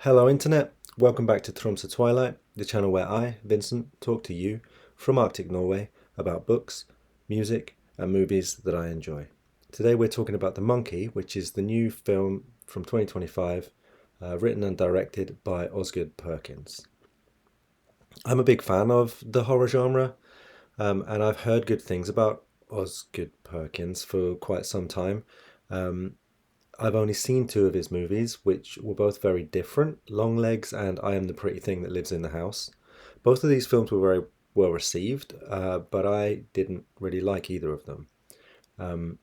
Hello, Internet. Welcome back to Tromsø Twilight, the channel where I, Vincent, talk to you from Arctic Norway about books, music, and movies that I enjoy. Today we're talking about The Monkey, which is the new film from 2025, written and directed by Osgood Perkins. I'm a big fan of the horror genre, and I've heard good things about Osgood Perkins for quite some time. Um, I've only seen two of his movies, which were both very different, Longlegs and I Am the Pretty Thing That Lives in the House. Both of these films were very well received, but I didn't really like either of them. Um,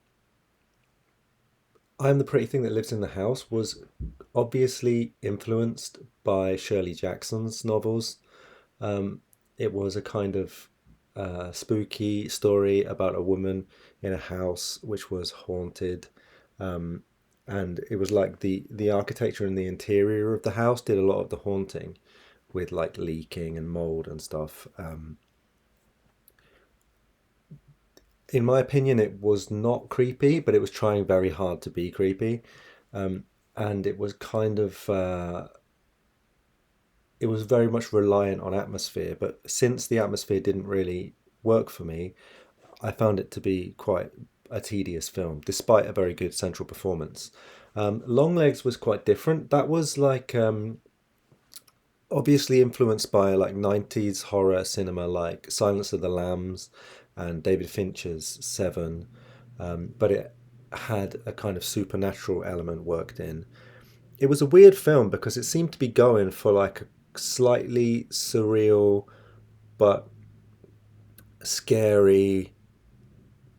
I Am the Pretty Thing That Lives in the House was obviously influenced by Shirley Jackson's novels. Um, it was a kind of spooky story about a woman in a house which was haunted. Um, and it was like the architecture and the interior of the house did a lot of the haunting with like leaking and mold and stuff. In my opinion, it was not creepy, but it was trying very hard to be creepy. Um, and it was kind of it was very much reliant on atmosphere. But since the atmosphere didn't really work for me, I found it to be quite a tedious film, despite a very good central performance. Longlegs was quite different. That was like obviously influenced by like 90s horror cinema like Silence of the Lambs and David Fincher's Seven, but it had a kind of supernatural element worked in. It was a weird film because it seemed to be going for like a slightly surreal but scary,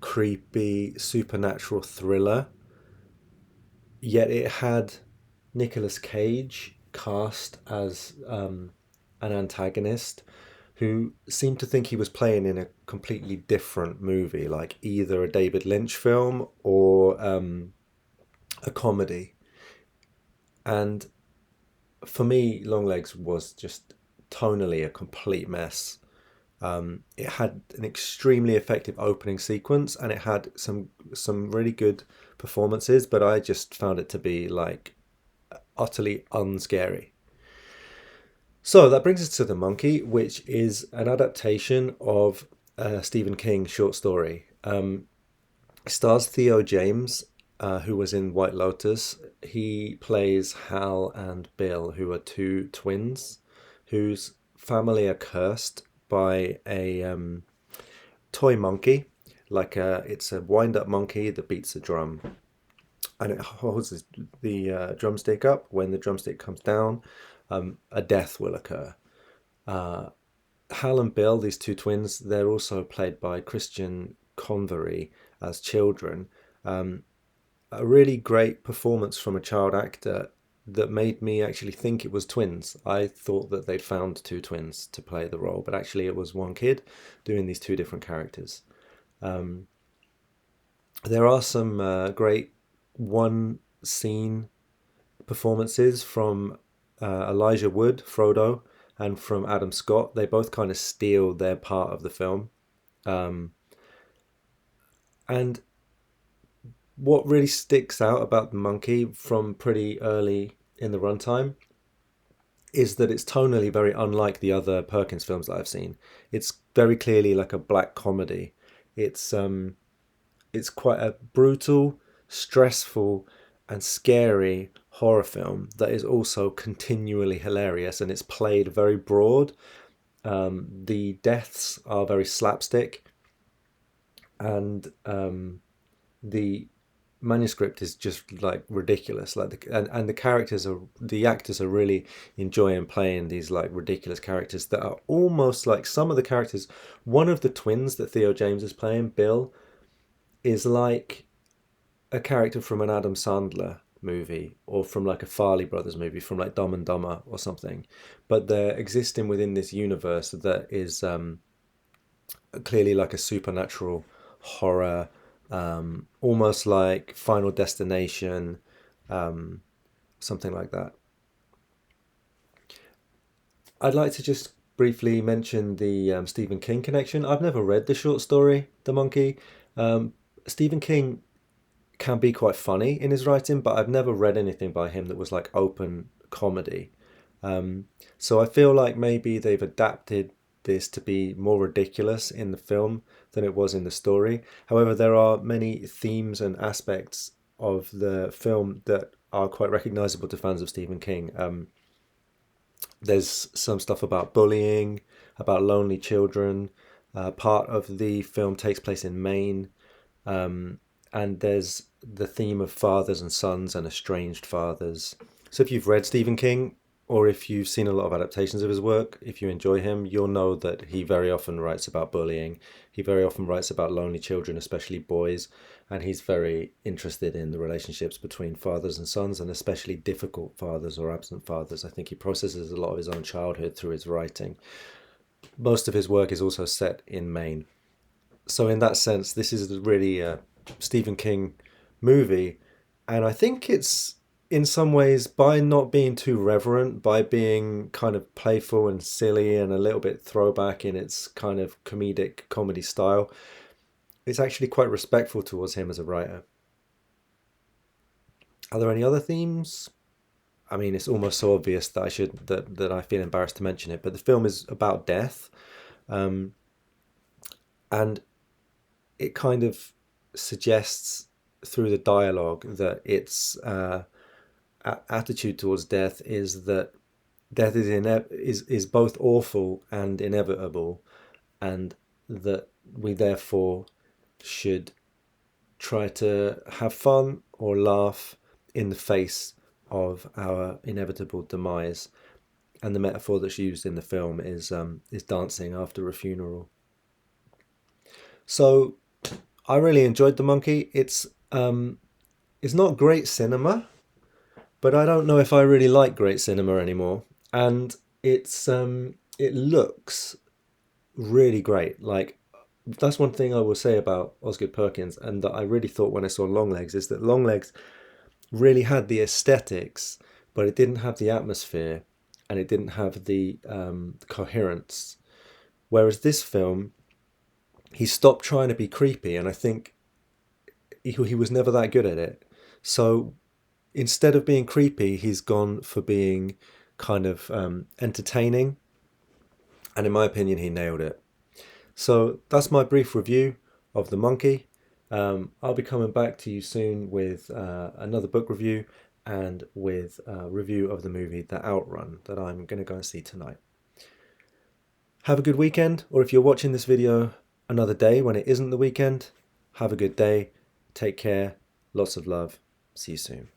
creepy, supernatural thriller. Yet it had Nicolas Cage cast as an antagonist who seemed to think he was playing in a completely different movie, like either a David Lynch film or a comedy. And for me, Longlegs was just tonally a complete mess. It had an extremely effective opening sequence, and it had some really good performances, but I just found it to be like utterly unscary. So that brings us to The Monkey, which is an adaptation of a Stephen King short story. It stars Theo James, who was in White Lotus. He plays Hal and Bill, who are two twins whose family are cursed by a toy monkey. It's a wind-up monkey that beats a drum, and it holds the drumstick up. When the drumstick comes down, a death will occur. Uh, Hal and Bill, these two twins, they're also played by Christian Convery as children. Um, a really great performance from a child actor that made me actually think it was twins. I thought that they'd found two twins to play the role, but actually it was one kid doing these two different characters. Um, there are some great one scene performances from Elijah Wood, Frodo, and from Adam Scott. They both kind of steal their part of the film. Um, and what really sticks out about The Monkey from pretty early in the runtime is that it's tonally very unlike the other Perkins films that I've seen. It's very clearly like a black comedy. It's quite a brutal, stressful, and scary horror film that is also continually hilarious, and it's played very broad. The deaths are very slapstick, and the manuscript is just like ridiculous. And the actors are really enjoying playing these like ridiculous characters that are almost like some of the characters. One of the twins that Theo James is playing, Bill, is like a character from an Adam Sandler movie or from like a Farley Brothers movie, from like Dumb and Dumber or something, but they're existing within this universe that is clearly like a supernatural horror, almost like Final Destination, um, something like that. I'd like to just briefly mention the Stephen King connection. I've never read the short story The Monkey. um, Stephen King can be quite funny in his writing, but I've never read anything by him that was like open comedy. So I feel like maybe they've adapted this to be more ridiculous in the film than it was in the story. However, there are many themes and aspects of the film that are quite recognizable to fans of Stephen King. There's some stuff about bullying, about lonely children. Part of the film takes place in Maine. Um, and there's the theme of fathers and sons and estranged fathers. So if you've read Stephen King, or if you've seen a lot of adaptations of his work, if you enjoy him, you'll know that he very often writes about bullying. He very often writes about lonely children, especially boys, and he's very interested in the relationships between fathers and sons, and especially difficult fathers or absent fathers. I think he processes a lot of his own childhood through his writing. Most of his work is also set in Maine. So in that sense, this is really a Stephen King movie, and I think it's in some ways, by not being too reverent, by being kind of playful and silly and a little bit throwback in its kind of comedic comedy style, it's actually quite respectful towards him as a writer. Are there any other themes? I mean, it's almost so obvious that that I feel embarrassed to mention it, but the film is about death, um, and it kind of suggests through the dialogue that its attitude towards death is that death is both awful and inevitable, and that we therefore should try to have fun or laugh in the face of our inevitable demise. And the metaphor that's used in the film is dancing after a funeral. So I really enjoyed The Monkey. It's not great cinema, but I don't know if I really like great cinema anymore. And it looks really great. Like, that's one thing I will say about Osgood Perkins, and that I really thought when I saw Longlegs, is that Longlegs really had the aesthetics, but it didn't have the atmosphere, and it didn't have the coherence. Whereas this film, he stopped trying to be creepy, and I think he was never that good at it. So instead of being creepy, he's gone for being kind of entertaining, and in my opinion, he nailed it. So that's my brief review of The Monkey. I'll be coming back to you soon with another book review and with a review of the movie The Outrun that I'm going to go and see tonight. Have a good weekend, or if you're watching this video another day when it isn't the weekend, have a good day. Take care. Lots of love. See you soon.